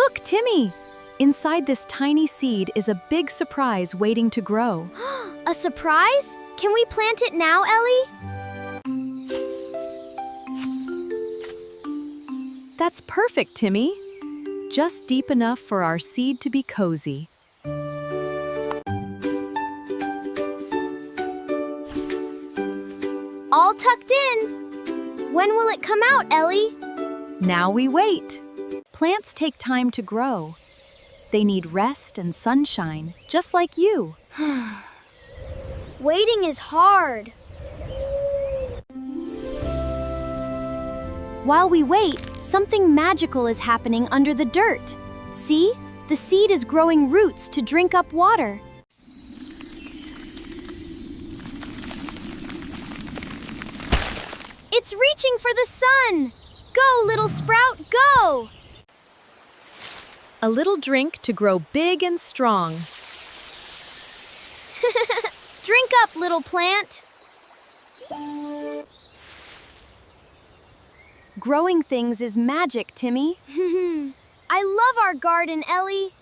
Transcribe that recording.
Look, Timmy! Inside this tiny seed is a big surprise waiting to grow. A surprise? Can we plant it now, Ellie? That's perfect, Timmy. Just deep enough for our seed to be cozy. All tucked in. When will it come out, Ellie? Now we wait. Plants take time to grow. They need rest and sunshine, just like you. Waiting is hard. While we wait, something magical is happening under the dirt. See? The seed is growing roots to drink up water. It's reaching for the sun! Go, little sprout, go! A little drink to grow big and strong. Drink up, little plant! Growing things is magic, Timmy. I love our garden, Ellie.